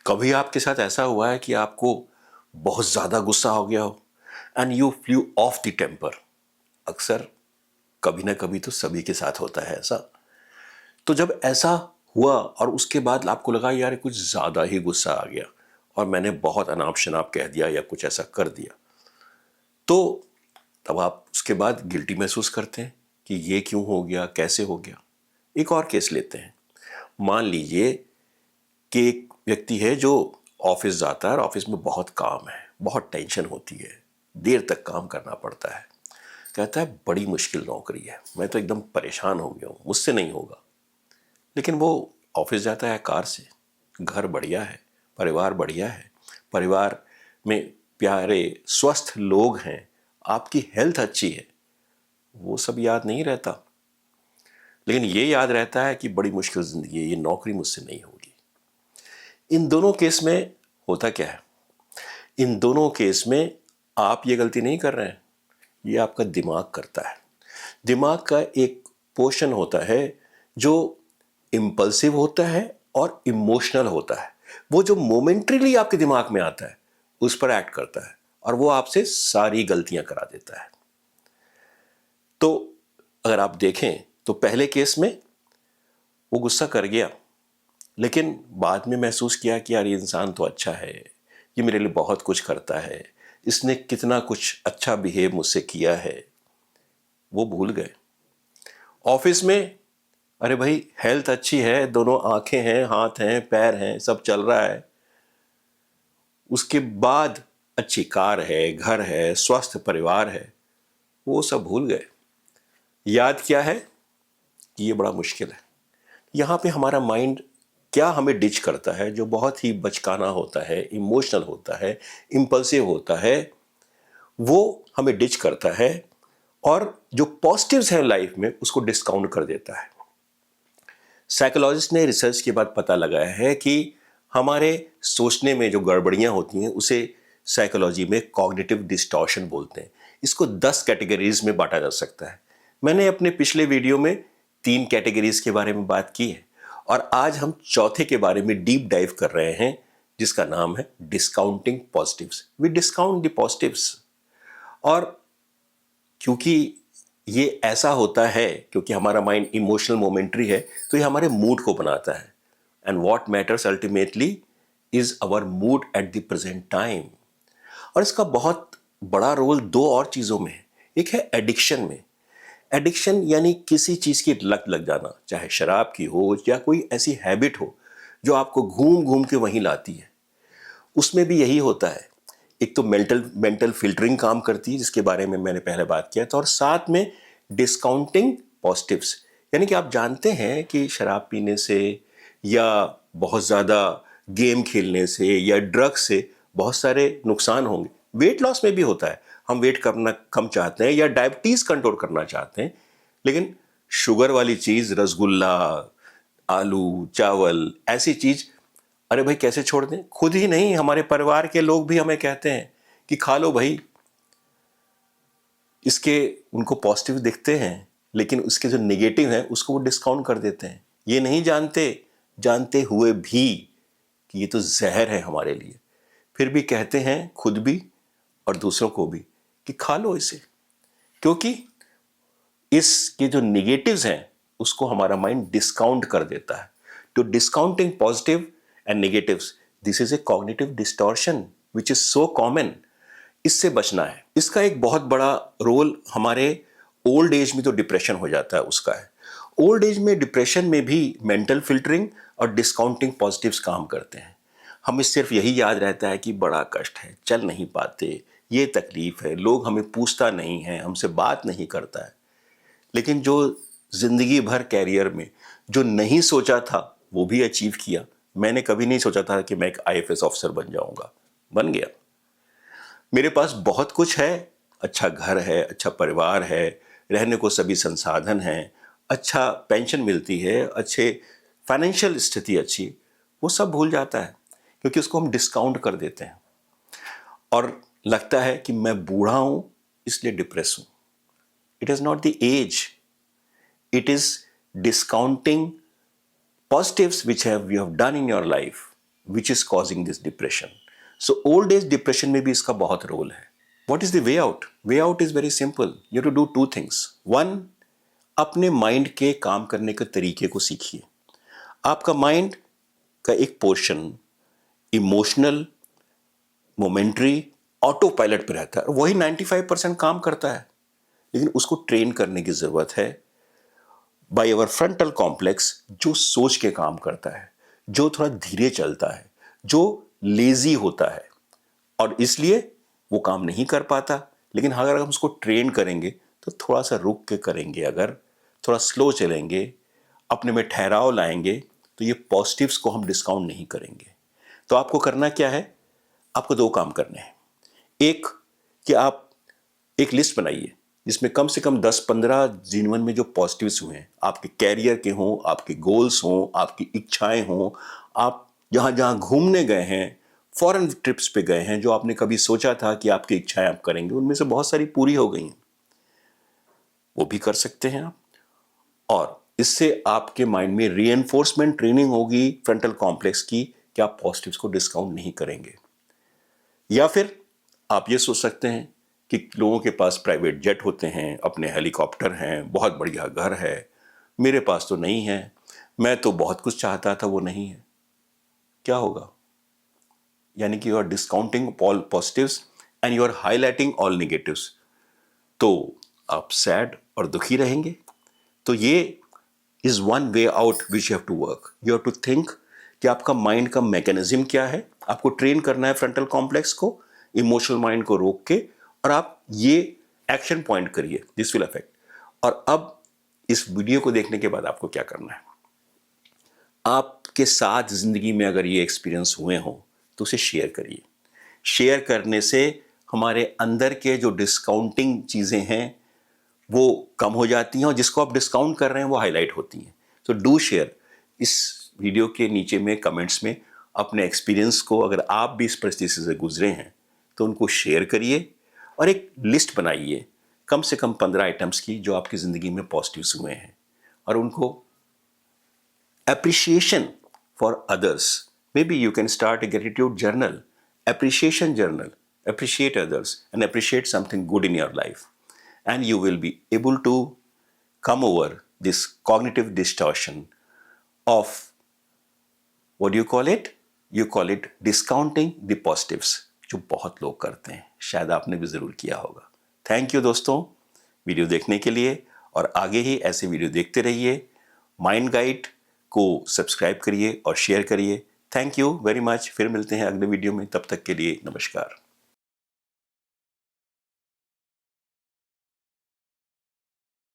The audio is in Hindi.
कभी आपके साथ ऐसा हुआ है कि आपको बहुत ज़्यादा गुस्सा हो गया हो and you flew off the temper? अक्सर कभी ना कभी तो सभी के साथ होता है ऐसा। तो जब ऐसा हुआ और उसके बाद आपको लगा यार कुछ ज़्यादा ही गुस्सा आ गया और मैंने बहुत अनाप शनाप कह दिया या कुछ ऐसा कर दिया, तो तब आप उसके बाद गिल्टी महसूस करते हैं कि ये क्यों हो गया, कैसे हो गया। एक और केस लेते हैं। मान लीजिए कि एक व्यक्ति है जो ऑफिस जाता है और ऑफिस में बहुत काम है, बहुत टेंशन होती है, देर तक काम करना पड़ता है। कहता है बड़ी मुश्किल नौकरी है, मैं तो एकदम परेशान हो गया हूँ, मुझसे नहीं होगा। लेकिन वो ऑफिस जाता है कार से, घर बढ़िया है, परिवार बढ़िया है, परिवार में प्यारे स्वस्थ लोग हैं, आपकी हेल्थ अच्छी है, वो सब याद नहीं रहता। लेकिन ये याद रहता है कि बड़ी मुश्किल ज़िंदगी है, ये नौकरी मुझसे नहीं होगी। इन दोनों केस में होता क्या है? इन दोनों केस में आप ये गलती नहीं कर रहे हैं, ये आपका दिमाग करता है। दिमाग का एक पोर्शन होता है जो इम्पल्सिव होता है और इमोशनल होता है। वो जो मोमेंटरीली आपके दिमाग में आता है उस पर एक्ट करता है और वो आपसे सारी गलतियां करा देता है। तो अगर आप देखें तो पहले केस में वो गुस्सा कर गया, लेकिन बाद में महसूस किया कि यार ये इंसान तो अच्छा है, ये मेरे लिए बहुत कुछ करता है, इसने कितना कुछ अच्छा बिहेव मुझसे किया है, वो भूल गए। ऑफिस में अरे भाई हेल्थ अच्छी है, दोनों आंखें हैं, हाथ हैं, पैर हैं, सब चल रहा है। उसके बाद अच्छी कार है, घर है, स्वस्थ परिवार है, वो सब भूल गए। याद क्या है कि ये बड़ा मुश्किल है। यहाँ पे हमारा माइंड क्या हमें डिच करता है, जो बहुत ही बचकाना होता है, इमोशनल होता है, इम्पल्सिव होता है, वो हमें डिच करता है और जो पॉजिटिव्स हैं लाइफ में उसको डिस्काउंट कर देता है। साइकोलॉजिस्ट ने रिसर्च के बाद पता लगाया है कि हमारे सोचने में जो गड़बड़ियां होती हैं उसे साइकोलॉजी में कॉग्निटिव डिस्टॉर्शन बोलते हैं। इसको 10 कैटेगरीज में बांटा जा सकता है। मैंने अपने पिछले वीडियो में 3 कैटेगरीज के बारे में बात की है और आज हम चौथे के बारे में डीप डाइव कर रहे हैं, जिसका नाम है discounting positives. We discount the positives. और क्योंकि ये ऐसा होता है, क्योंकि हमारा माइंड इमोशनल मोमेंट्री है, तो ये हमारे मूड को बनाता है। And what matters ultimately is our mood at the present time. और इसका बहुत बड़ा रोल 2 और चीज़ों में है। एक है एडिक्शन में। एडिक्शन यानी किसी चीज़ की लत लग जाना, चाहे शराब की हो या कोई ऐसी हैबिट हो जो आपको घूम घूम के वहीं लाती है। उसमें भी यही होता है। एक तो मेंटल फिल्टरिंग काम करती है, जिसके बारे में मैंने पहले बात किया था, और साथ में डिस्काउंटिंग पॉजिटिव्स। यानी कि आप जानते हैं कि शराब पीने से या बहुत ज़्यादा गेम खेलने से या ड्रग्स से बहुत सारे नुकसान होंगे। वेट लॉस में भी होता है, हम वेट करना कम चाहते हैं या डायबिटीज़ कंट्रोल करना चाहते हैं, लेकिन शुगर वाली चीज़, रसगुल्ला, आलू, चावल, ऐसी चीज़ अरे भाई कैसे छोड़ दें? खुद ही नहीं, हमारे परिवार के लोग भी हमें कहते हैं कि खा लो भाई। इसके उनको पॉजिटिव दिखते हैं, लेकिन उसके जो नेगेटिव हैं उसको वो डिस्काउंट कर देते हैं। ये नहीं जानते हुए भी कि ये तो जहर है हमारे लिए, फिर भी कहते हैं खुद भी और दूसरों को भी कि खा लो इसे, क्योंकि इसके जो नेगेटिव्स हैं उसको हमारा माइंड डिस्काउंट कर देता है। तो discounting positive and negatives, this is a cognitive distortion which is so common. इससे बचना है। इसका एक बहुत बड़ा रोल हमारे ओल्ड एज में तो डिप्रेशन हो जाता है उसका है। ओल्ड एज में डिप्रेशन में भी मेंटल फिल्टरिंग और डिस्काउंटिंग पॉजिटिव्स काम करते हैं। हमें सिर्फ यही याद रहता है कि बड़ा कष्ट है, चल नहीं पाते, ये तकलीफ है, लोग हमें पूछता नहीं है, हमसे बात नहीं करता है। लेकिन जो जिंदगी भर कैरियर में जो नहीं सोचा था वो भी अचीव किया। मैंने कभी नहीं सोचा था कि मैं एक आईएफएस ऑफिसर बन जाऊंगा, बन गया। मेरे पास बहुत कुछ है, अच्छा घर है, अच्छा परिवार है, रहने को सभी संसाधन हैं, अच्छा पेंशन मिलती है, अच्छे फाइनेंशियल स्थिति अच्छी, वो सब भूल जाता है क्योंकि उसको हम डिस्काउंट कर देते हैं और लगता है कि मैं बूढ़ा हूं इसलिए डिप्रेस हूं। It is not the age, it is discounting positives which you have done in your life, which is causing this depression. So old age depression में भी इसका बहुत रोल है. What is the way out? Way out is very simple. You to do two things. One, अपने माइंड के काम करने के तरीके को सीखिए. आपका माइंड का एक portion emotional, momentary, auto pilot पे रहता है. वही 95% काम करता है, लेकिन उसको ट्रेन करने की जरूरत है बाय अवर फ्रंटल कॉम्प्लेक्स, जो सोच के काम करता है, जो थोड़ा धीरे चलता है, जो लेजी होता है और इसलिए वो काम नहीं कर पाता. लेकिन अगर हम उसको ट्रेन करेंगे तो थोड़ा सा रुक के करेंगे, अगर थोड़ा स्लो चलेंगे, अपने में ठहराव लाएंगे, तो ये पॉजिटिव्स को हम डिस्काउंट नहीं करेंगे. तो आपको करना क्या है? आपको दो काम करने हैं. एक, कि आप एक लिस्ट बनाइए जिसमें कम से कम 10-15 जीवन में जो पॉजिटिव्स हुए हैं, आपके कैरियर के हों, आपके गोल्स हों, आपकी इच्छाएं हों, आप जहां जहां घूमने गए हैं, फॉरेन ट्रिप्स पे गए हैं, जो आपने कभी सोचा था कि आपकी इच्छाएं आप करेंगे, उनमें से बहुत सारी पूरी हो गई हैं, वो भी कर सकते हैं आप. और इससे आपके माइंड में रीएनफोर्समेंट ट्रेनिंग होगी फ्रंटल कॉम्प्लेक्स की, कि आप पॉजिटिव्स को डिस्काउंट नहीं करेंगे. या फिर आप ये सोच सकते हैं कि लोगों के पास प्राइवेट जेट होते हैं, अपने हेलीकॉप्टर हैं, बहुत बढ़िया घर है, मेरे पास तो नहीं है, मैं तो बहुत कुछ चाहता था, वो नहीं है. क्या होगा? यानी कि you are discounting all positives and you are highlighting all negatives. तो आप सैड और दुखी रहेंगे. तो ये is one way out which you have to work. You have to think कि आपका माइंड का मैकेनिज्म क्या है. आपको ट्रेन करना है फ्रंटल कॉम्प्लेक्स को, इमोशनल माइंड को रोक के, और आप ये एक्शन पॉइंट करिए, दिस विल अफेक्ट. और अब इस वीडियो को देखने के बाद आपको क्या करना है? आपके साथ जिंदगी में अगर ये एक्सपीरियंस हुए हो तो उसे शेयर करिए. शेयर करने से हमारे अंदर के जो डिस्काउंटिंग चीजें हैं वो कम हो जाती हैं, और जिसको आप डिस्काउंट कर रहे हैं वो हाईलाइट होती हैं. तो डू शेयर. इस वीडियो के नीचे में कमेंट्स में अपने एक्सपीरियंस को, अगर आप भी इस परिस्थिति से गुजरे हैं तो उनको शेयर करिए, और एक लिस्ट बनाइए कम से कम 15 आइटम्स की जो आपकी ज़िंदगी में पॉजिटिव्स हुए हैं, और उनको appreciation for others. Maybe you can start a gratitude journal, appreciation journal, appreciate others and appreciate something good in your life. And you will be able to come over this cognitive distortion of, what do you call it? You call it discounting the positives, जो बहुत लोग करते हैं. शायद आपने भी ज़रूर किया होगा. थैंक यू दोस्तों वीडियो देखने के लिए, और आगे ही ऐसे वीडियो देखते रहिए. माइंड गाइड को सब्सक्राइब करिए और शेयर करिए. Thank you very much. फिर मिलते हैं अगले वीडियो में. तब तक के लिए नमस्कार.